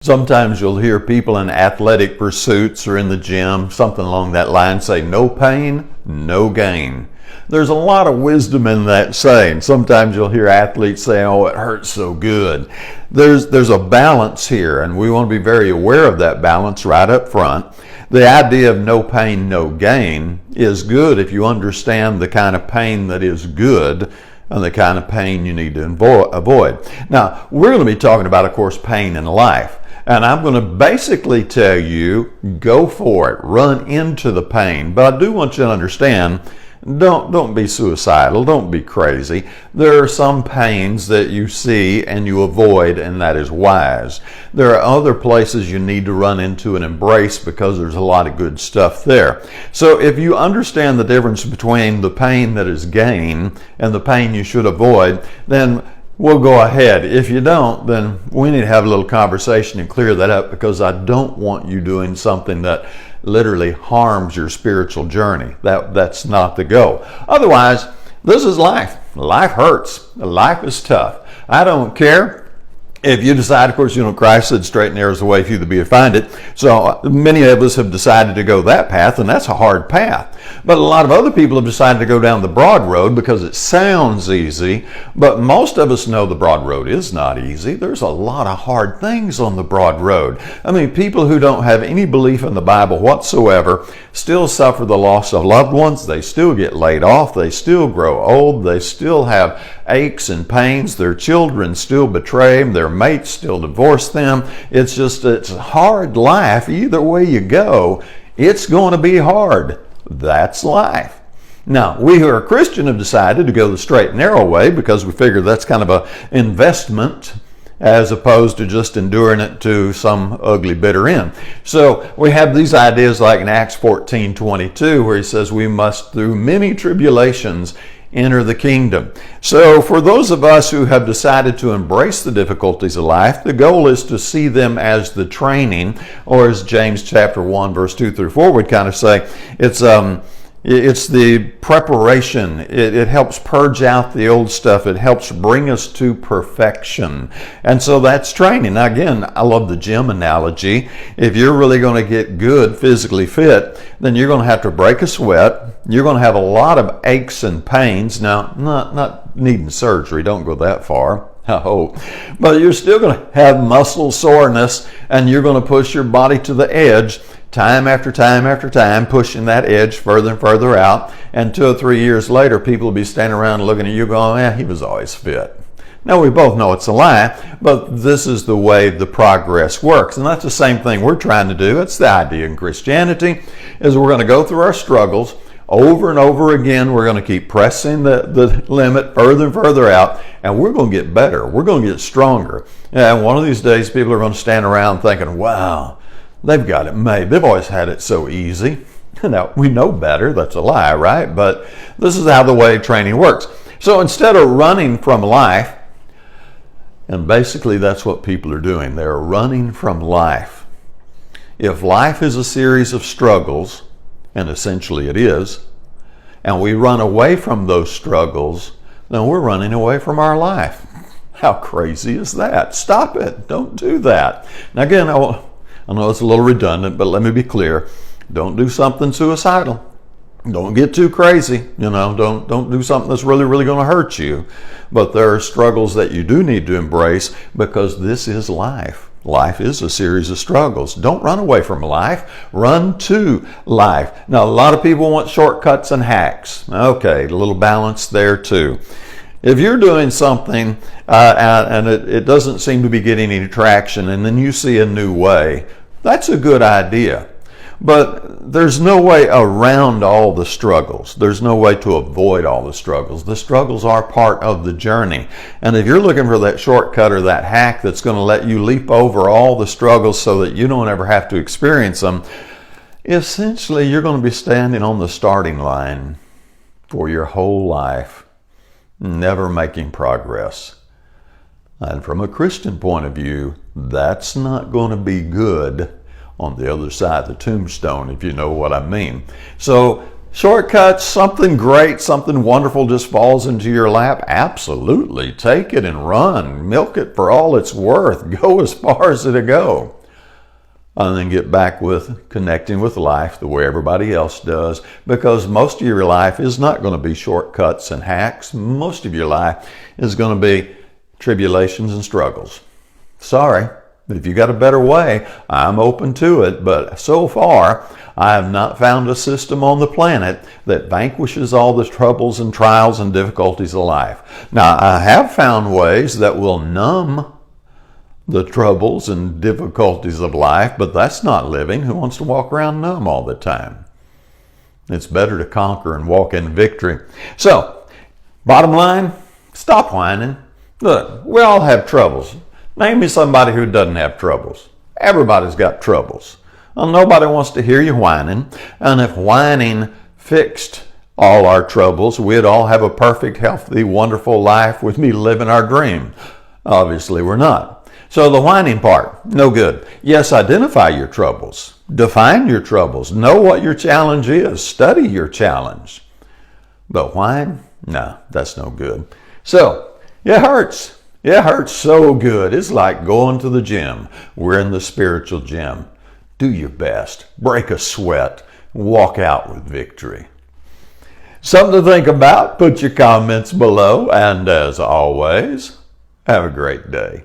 Sometimes you'll hear people in athletic pursuits or in the gym, something along that line, say, no pain, no gain. There's a lot of wisdom in that saying. Sometimes you'll hear athletes say, oh, it hurts so good. There's a balance here, and we want to be very aware of that balance right up front. The idea of no pain, no gain is good if you understand the kind of pain that is good and the kind of pain you need to avoid. Now, we're going to be talking about, of course, pain in life. And I'm going to basically tell you, go for it, run into the pain. But I do want you to understand, don't be suicidal, don't be crazy. There are some pains that you see and you avoid, and that is wise. There are other places you need to run into and embrace because there's a lot of good stuff there. So if you understand the difference between the pain that is gain and the pain you should avoid, then we'll go ahead. If you don't, then we need to have a little conversation and clear that up, because I don't want you doing something that literally harms your spiritual journey. That's not the goal. Otherwise, this is life. Life hurts. Life is tough. I don't care. If you decide, of course, Christ said straight and narrow is the way for you to be to find it. So many of us have decided to go that path, and that's a hard path. But a lot of other people have decided to go down the broad road because it sounds easy. But most of us know the broad road is not easy. There's a lot of hard things on the broad road. I mean, people who don't have any belief in the Bible whatsoever still suffer the loss of loved ones. They still get laid off. They still grow old. They still have aches and pains. Their children still betray them. Their mates still divorce them. It's a hard life. Either way you go, it's going to be hard. That's life. Now, we who are Christian have decided to go the straight and narrow way because we figure that's kind of an investment as opposed to just enduring it to some ugly, bitter end. So we have these ideas like in Acts 14:22, where he says we must through many tribulations enter the kingdom. So for those of us who have decided to embrace the difficulties of life, the goal is to see them as the training, or as James chapter 1 verse 2 through 4 would kind of say, it's the preparation. It helps purge out the old stuff. It helps bring us to perfection. And so that's training. Now again, I love the gym analogy. If you're really going to get good, physically fit, then you're going to have to break a sweat. You're going to have a lot of aches and pains. Now, not needing surgery. Don't go that far, I hope. But you're still going to have muscle soreness, and you're going to push your body to the edge time after time after time, pushing that edge further and further out. And 2 or 3 years later, people will be standing around looking at you going, he was always fit. Now, we both know it's a lie, but this is the way the progress works. And that's the same thing we're trying to do. It's the idea in Christianity, is we're going to go through our struggles over and over again. We're going to keep pressing the limit further and further out, and we're going to get better. We're going to get stronger. And one of these days, people are going to stand around thinking, wow, they've got it made. They've always had it so easy. Now, we know better. That's a lie, right? But this is how the way training works. So instead of running from life, and basically that's what people are doing. They're running from life. If life is a series of struggles, and essentially it is, and we run away from those struggles, then we're running away from our life. How crazy is that? Stop it. Don't do that. Now again, I know it's a little redundant, but let me be clear. Don't do something suicidal. Don't get too crazy. Don't do something that's really, really going to hurt you. But there are struggles that you do need to embrace, because this is life. Life is a series of struggles. Don't run away from life. Run to life. Now, a lot of people want shortcuts and hacks. Okay, a little balance there too. If you're doing something and it doesn't seem to be getting any traction, and then you see a new way, that's a good idea. But there's no way around all the struggles. There's no way to avoid all the struggles. The struggles are part of the journey. And if you're looking for that shortcut or that hack that's going to let you leap over all the struggles so that you don't ever have to experience them, essentially you're going to be standing on the starting line for your whole life, never making progress. And from a Christian point of view, that's not going to be good on the other side of the tombstone, if you know what I mean. So Shortcuts, something great, something wonderful just falls into your lap. Absolutely. Take it and run. Milk it for all it's worth. Go as far as it'll go. And then get back with connecting with life the way everybody else does, because most of your life is not going to be shortcuts and hacks. Most of your life is going to be tribulations and struggles. Sorry, if you got a better way, I'm open to it, but so far I have not found a system on the planet that vanquishes all the troubles and trials and difficulties of life. Now, I have found ways that will numb the troubles and difficulties of life, but that's not living. Who wants to walk around numb all the time? It's better to conquer and walk in victory. So, bottom line, stop whining. Look, we all have troubles. Name me somebody who doesn't have troubles. Everybody's got troubles. Well, nobody wants to hear you whining. And if whining fixed all our troubles, we'd all have a perfect, healthy, wonderful life with me living our dream. Obviously, we're not. So the whining part, no good. Yes, identify your troubles. Define your troubles. Know what your challenge is. Study your challenge. But whine? No, that's no good. So, it hurts. It hurts so good. It's like going to the gym. We're in the spiritual gym. Do your best. Break a sweat. Walk out with victory. Something to think about. Put your comments below. And as always, have a great day.